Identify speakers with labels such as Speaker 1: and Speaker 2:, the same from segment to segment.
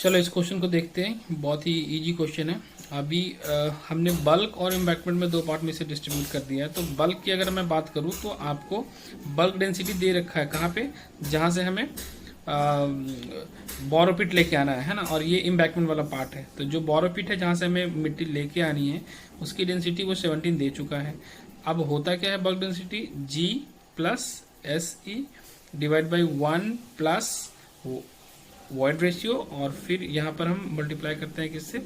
Speaker 1: चलो इस क्वेश्चन को देखते हैं, बहुत ही इजी क्वेश्चन है। अभी हमने बल्क और एम्बैकमेंट में दो पार्ट में से डिस्ट्रीब्यूट कर दिया है। तो बल्क की अगर मैं बात करूँ तो आपको बल्क डेंसिटी दे रखा है कहाँ पे, जहाँ से हमें बोरोपिट लेके आना है ना, और ये एम्बैकमेंट वाला पार्ट है। तो जो बोरोपिट है जहाँ से हमें मिट्टी लेके आनी है उसकी डेंसिटी वो 17 दे चुका है। अब होता क्या है bulk density, G plus S E divide by 1 plus void ratio, और फिर यहाँ पर हम मल्टीप्लाई करते हैं किससे,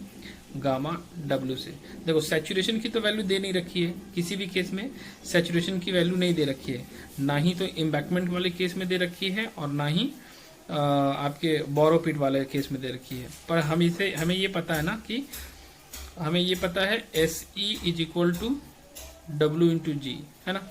Speaker 1: गामा डब्ल्यू से। देखो सैचुरेशन की तो वैल्यू दे नहीं रखी है, किसी भी केस में सैचुरेशन की वैल्यू नहीं दे रखी है, ना ही तो एम्बैकमेंट वाले केस में दे रखी है और ना ही आपके बोरोपिट वाले केस में दे रखी है। पर हमें ये पता है ना कि हमें ये पता है S E is equal to W into G, है ना।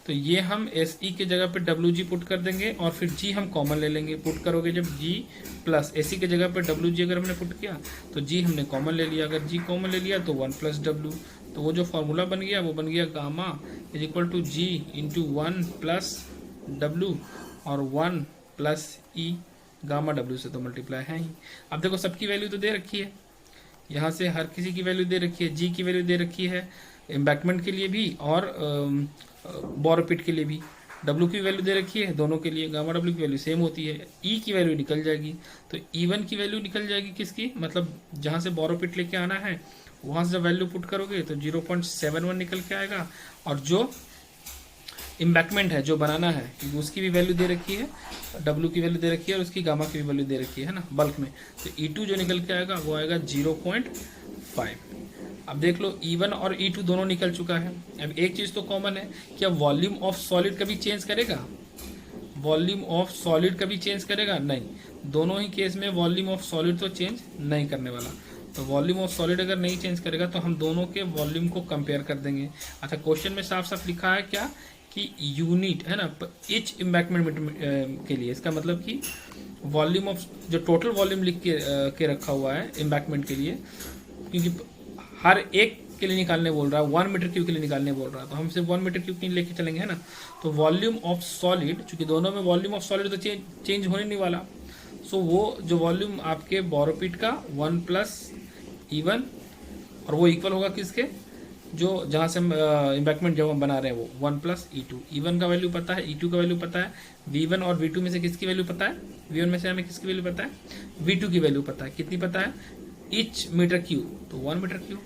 Speaker 1: तो ये हम एस ई के जगह पे डब्ल्यू जी पुट कर देंगे और फिर जी हम कॉमन ले लेंगे। पुट करोगे जब जी प्लस एस ई के जगह पे डब्ल्यू जी अगर हमने पुट किया तो जी हमने कॉमन ले लिया, अगर जी कॉमन ले लिया तो 1 प्लस डब्ल्यू। तो वो जो फॉर्मूला बन गया वो बन गया gamma is equal to G into 1 plus W और 1 प्लस ई, गामा डब्ल्यू से तो मल्टीप्लाई है ही। अब देखो सबकी वैल्यू तो दे रखी है, यहाँ से हर किसी की वैल्यू दे रखी है, जी की वैल्यू दे रखी है एम्बैकमेंट के लिए भी और बोरोपिट के लिए भी, डब्ल्यू की वैल्यू दे रखी है दोनों के लिए, गामा डब्ल्यू की वैल्यू सेम होती है। ई की वैल्यू निकल जाएगी, तो E1 की वैल्यू निकल जाएगी किसकी, मतलब जहाँ से बोरोपिट लेके आना है वहाँ से जब वैल्यू पुट करोगे तो 0.71 निकल के आएगा। और जो इम्बैकमेंट है जो बनाना है क्योंकि उसकी भी वैल्यू दे रखी है, डब्ल्यू की वैल्यू दे रखी है और उसकी गामा की भी वैल्यू दे रखी है ना बल्क में, तो E2 जो निकल के आएगा वो आएगा 0.5। अब देख लो E1 और E2 दोनों निकल चुका है। अब एक चीज़ तो कॉमन है, क्या वॉल्यूम ऑफ सॉलिड कभी चेंज करेगा, वॉल्यूम ऑफ सॉलिड कभी चेंज करेगा नहीं, दोनों ही केस में वॉल्यूम ऑफ सॉलिड तो चेंज नहीं करने वाला। तो वॉल्यूम ऑफ सॉलिड अगर नहीं चेंज करेगा तो हम दोनों के वॉल्यूम को कंपेयर कर देंगे। अच्छा क्वेश्चन में साफ साफ लिखा है क्या कि यूनिट है ना ईच एम्बैकमेंट के लिए, इसका मतलब कि वॉल्यूम ऑफ जो टोटल वॉल्यूम लिख के रखा हुआ है एम्बैकमेंट के लिए, क्योंकि हर एक के लिए निकालने बोल रहा है, 1 मीटर क्यूब के लिए निकालने बोल रहा है, तो हम सिर्फ 1 मीटर क्यूब के लिए लेके चलेंगे है ना। तो वॉल्यूम ऑफ सॉलिड, चूंकि दोनों में वॉल्यूम ऑफ सॉलिड तो चेंज होने नहीं वाला, सो वो जो वॉल्यूम आपके बोरोपिट का 1 प्लस E1 और वो इक्वल होगा किसके, जो जहाँ से हम इम्बैकमेंट जब हम बना रहे हैं वो 1 प्लस E2। E1 का वैल्यू पता है, E2 का वैल्यू पता है, V1 और V2 में से किसकी वैल्यू पता है, V1 में से हमें किसकी वैल्यू पता है, V2 की वैल्यू पता है, कितनी पता है, ईच मीटर क्यूब, तो 1 मीटर क्यूब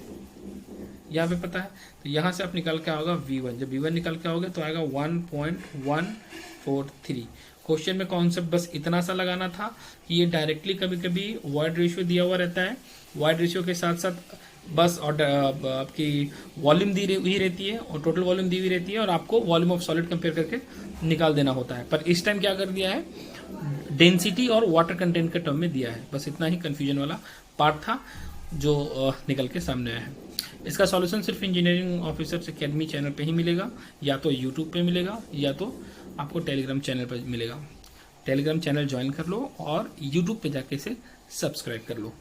Speaker 1: यहाँ पे पता है। तो यहाँ से आप निकाल के आओगे V1, जब V1 निकाल के आओगे तो आएगा 1.143। क्वेश्चन में कॉन्सेप्ट बस इतना सा लगाना था कि ये डायरेक्टली कभी कभी वॉइड रेशियो दिया हुआ रहता है, वॉइड रेशियो के साथ साथ बस और आपकी वॉल्यूम दी हुई रहती है और टोटल वॉल्यूम दी हुई रहती है और आपको वॉल्यूम ऑफ सॉलिड कंपेयर करके निकाल देना होता है। पर इस टाइम क्या कर दिया है, डेंसिटी और वाटर कंटेंट के टर्म में दिया है। बस इतना ही कन्फ्यूजन वाला पार्ट था जो निकल के सामने आया है। इसका सॉल्यूशन सिर्फ इंजीनियरिंग ऑफिसर्स एकेडमी चैनल पे ही मिलेगा, या तो यूट्यूब पे मिलेगा या तो आपको टेलीग्राम चैनल पर मिलेगा। टेलीग्राम चैनल ज्वाइन कर लो और यूट्यूब पे जाके इसे सब्सक्राइब कर लो।